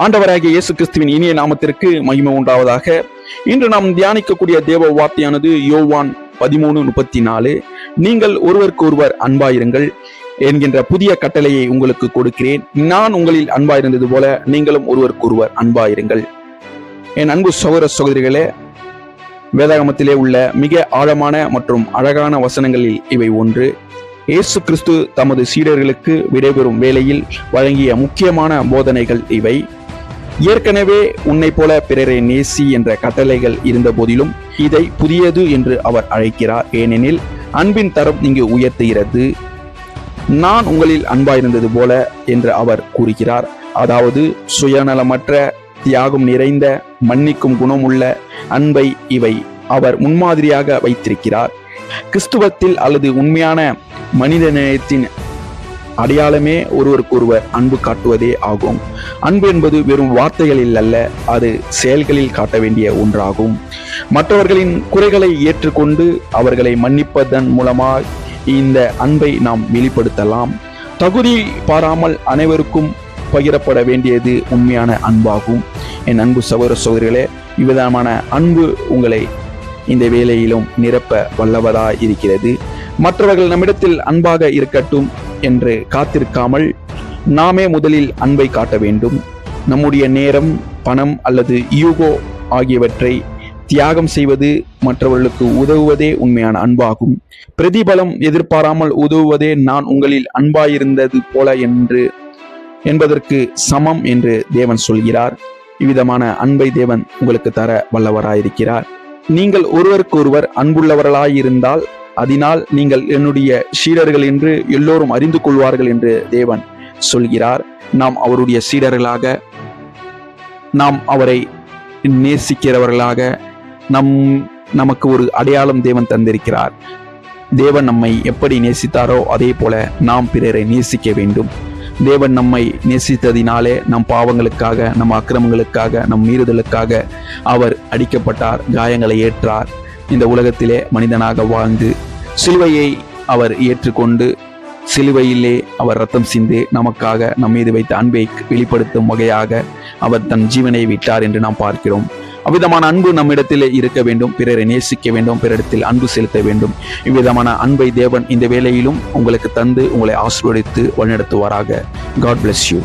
ஆண்டவராகிய இயேசு கிறிஸ்துவின் இனிய நாமத்திற்கு மகிமை உண்டாவதாக. இன்று நாம் தியானிக்கக்கூடிய தேவ வார்த்தையானது யோவான் 13:34. நீங்கள் ஒருவருக்கு ஒருவர் அன்பாயிருங்கள் என்கின்ற புதிய கட்டளையை உங்களுக்கு கொடுக்கிறேன். நான் உங்களில் அன்பாயிருந்தது போல நீங்களும் ஒருவருக்கு ஒருவர் அன்பாயிருங்கள். என் அன்பு சகோதர சகோதரிகளே, வேதாகமத்திலே உள்ள மிக ஆழமான மற்றும் அழகான வசனங்களில் இவை ஒன்று. இயேசு கிறிஸ்து தமது சீடர்களுக்கு விடைபெறும் வேளையில் வழங்கிய முக்கியமான போதனைகள் இவை. ஏற்கனவே உன்னை போல பிறரை நேசி என்ற கட்டளைகள் இருந்த போதிலும் இதை புதியது என்று அவர் அழைக்கிறார். ஏனெனில் அன்பின் தரம் இங்கு உயர்த்துகிறது. நான் உங்களில் அன்பாயிருந்தது போல என்று அவர் கூறுகிறார். அதாவது சுயநலமற்ற, தியாகம் நிறைந்த, மன்னிக்கும் குணமுள்ள அன்பை இவை அவர் முன்மாதிரியாக வைத்திருக்கிறார். கிறிஸ்துவத்தில் அல்லது உண்மையான மனித நேயத்தின் அடையாளமே ஒருவருக்கொருவர் அன்பு காட்டுவதே ஆகும். அன்பு என்பது வெறும் வார்த்தைகளில் அல்ல, அது செயல்களில் காட்ட வேண்டிய ஒன்றாகும். மற்றவர்களின் குறைகளை ஏற்றுக்கொண்டு அவர்களை மன்னிப்பதன் மூலமாக இந்த அன்பை நாம் வெளிப்படுத்தலாம். தகுதி பாராமல் அனைவருக்கும் பகிரப்பட வேண்டியது உண்மையான அன்பாகும். என் அன்பு சகோதர சகோதரிகளே, இவ்விதமான அன்பு உங்களை இந்த வேளையிலும் நிரப்ப வல்லவதாய் இருக்கிறது. மற்றவர்கள் நம்மிடத்தில் அன்பாக இருக்கட்டும் என்று காத்திருக்காமல் நாமே முதலில் அன்பை காட்ட வேண்டும். நம்முடைய நேரம், பணம் அல்லது ஈகோ ஆகியவற்றை தியாகம் செய்வது, மற்றவர்களுக்கு உதவுவதே உண்மையான அன்பாகும். பிரதிபலம் எதிர்பாராமல் உதவுவதே நான் உங்களில் அன்பாயிருந்தது போல என்பதற்கு சமம் என்று தேவன் சொல்கிறார். இவ்விதமான அன்பை தேவன் உங்களுக்கு தர வல்லவராயிருக்கிறார். நீங்கள் ஒருவருக்கு ஒருவர் அன்புள்ளவர்களாயிருந்தால் அதனால் நீங்கள் என்னுடைய சீடர்கள் என்று எல்லோரும் அறிந்து கொள்வார்கள் என்று தேவன் சொல்கிறார். நாம் அவருடைய சீடர்களாக, நாம் அவரை நேசிக்கிறவர்களாக, நமக்கு ஒரு அடையாளம் தேவன் தந்திருக்கிறார். தேவன் நம்மை எப்படி நேசித்தாரோ அதே போல நாம் பிறரை நேசிக்க வேண்டும். தேவன் நம்மை நேசித்ததினாலே நம் பாவங்களுக்காக, நம் அக்கிரமங்களுக்காக, நம் மீறுதலுக்காக அவர் அடிக்கப்பட்டார், காயங்களை ஏற்றார். இந்த உலகத்திலே மனிதனாக வாழ்ந்து சிலுவையை அவர் ஏற்றுக்கொண்டு சிலுவையிலே அவர் ரத்தம் சிந்து நமக்காக நம் மீது வைத்த அன்பை வெளிப்படுத்தும் வகையாக அவர் தன் ஜீவனை விட்டார் என்று நாம் பார்க்கிறோம். அவ்விதமான அன்பு நம்மிடத்திலே இருக்க வேண்டும். பிறரை நேசிக்க வேண்டும், பிறரிடத்தில் அன்பு செலுத்த வேண்டும். இவ்விதமான அன்பை தேவன் இந்த வேளையிலும் உங்களுக்கு தந்து உங்களை ஆசீர்வதித்து வழிநடத்துவாராக. God bless you.